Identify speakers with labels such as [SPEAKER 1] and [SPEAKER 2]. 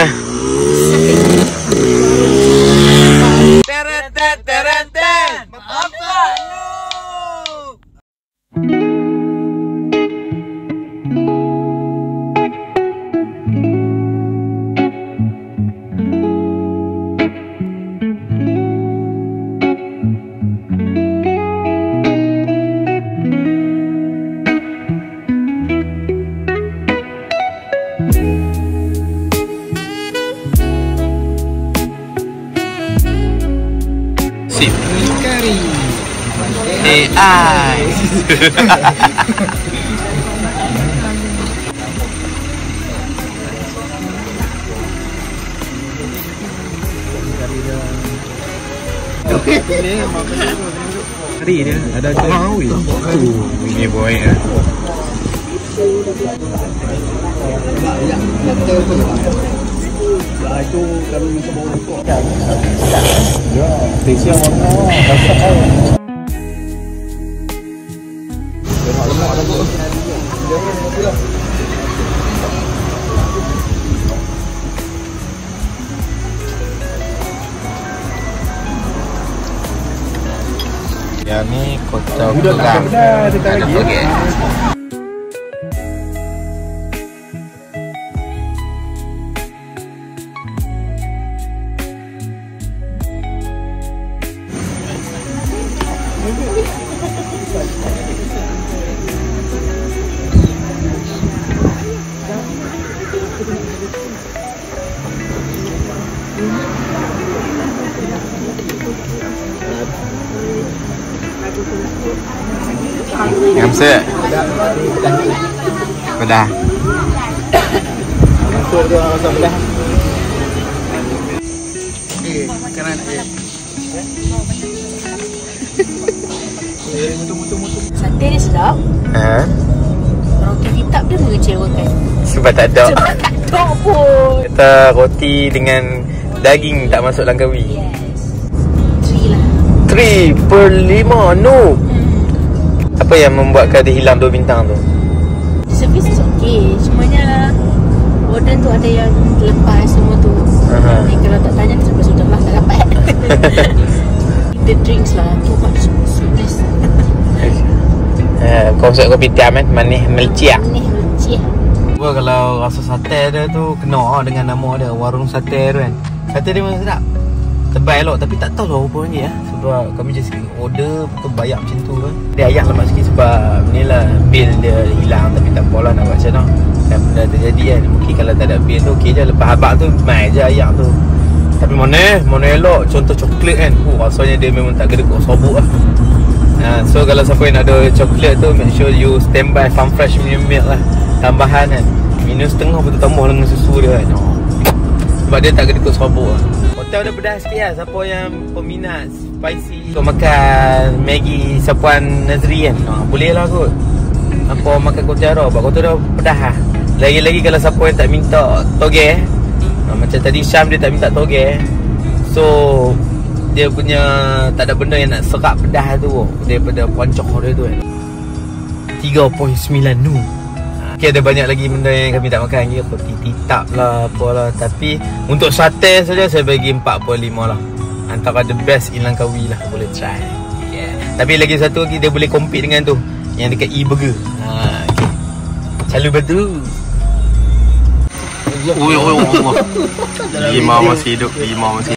[SPEAKER 1] dah.
[SPEAKER 2] Apa lu?
[SPEAKER 1] Sip.
[SPEAKER 2] Kari.
[SPEAKER 1] AI.
[SPEAKER 2] Kari dia ada jauh.
[SPEAKER 1] Ini boy ya.
[SPEAKER 2] Itu kalau macam bau rokok. Ya, tesi yang warna rasa
[SPEAKER 1] Yang ni kocok pegang. Ada toge. Ngam sữa. Pedah.
[SPEAKER 2] masuk dia rasa pedas. Okey, kanan dia.
[SPEAKER 3] Sate dia sedap. Roti hitam dia mengecewakan.
[SPEAKER 1] Sebab tak ada.
[SPEAKER 3] Sebab tak ada pun.
[SPEAKER 1] Kita roti dengan daging tak masuk Langkawi.
[SPEAKER 3] Yes. 3 lah.
[SPEAKER 1] 3 per 5. No. Apa yang membuatkan dia hilang 2 bintang tu?
[SPEAKER 3] Servis is okay. Cumanya order tu ada yang lepas semua tu. Jadi kalau tak tanya sudah lah tak dapat. The drinks lah too much sweetness.
[SPEAKER 1] Kau suka kopi tiam kan? Manis meliciak.
[SPEAKER 3] Manis meliciak.
[SPEAKER 1] Gua kalau rasa sate dia tu kena dengan nama dia, warung sate tu kan. Sate dia memang sedap. Tebal elok tapi tak tahu lah berapa ringgit sebab kami just order betul bayar macam tu kan. Dia ayam lemak sikit sebab ni lah bil dia hilang tapi tak apalah nak buat macam mana. Dan benda terjadi kan. Mungkin kalau tak ada bil tu okey je, lepas habak tu mai je ayam tu. Tapi mana elok contoh coklat kan. Rasanya dia memang tak gedekuk sobuk lah. So kalau siapa yang ada coklat tu, make sure you standby Farm Fresh punya milk lah. Tambahan kan, minum setengah betul tambah dengan susu dia kan. Sebab dia tak gedekuk sobuk lah. Hotel dia pedas sikit lah. Siapa yang peminat spicy untuk makan Maggi Sapuan Nazri kan, boleh lah kot. Apa makan kotaro, sebab kotaro pedas lah. Lagi-lagi kalau siapa yang tak minta toge, macam tadi Syam dia tak minta toge, so dia punya tak ada benda yang nak serap pedas tu daripada poncok dia tu kan. 3.9 nu. Okay, ada banyak lagi benda yang kami tak makan lagi. Roti titap lah, apalah. Tapi untuk sate saja saya bagi 4.5 lah. Antara the best in Langkawi lah. Boleh try. Tapi lagi satu lagi, dia boleh compete dengan tu yang dekat E-Burger. Okay. Selalu batu. Limau masih hidup. Limau masih